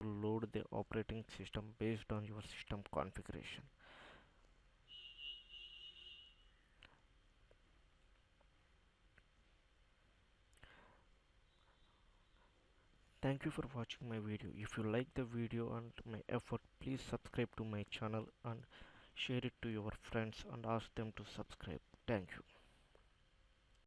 to load the operating system based on your system configuration. Thank you for watching my video. If you like the video and my effort, please subscribe to my channel and share it to your friends and ask them to subscribe. Thank you.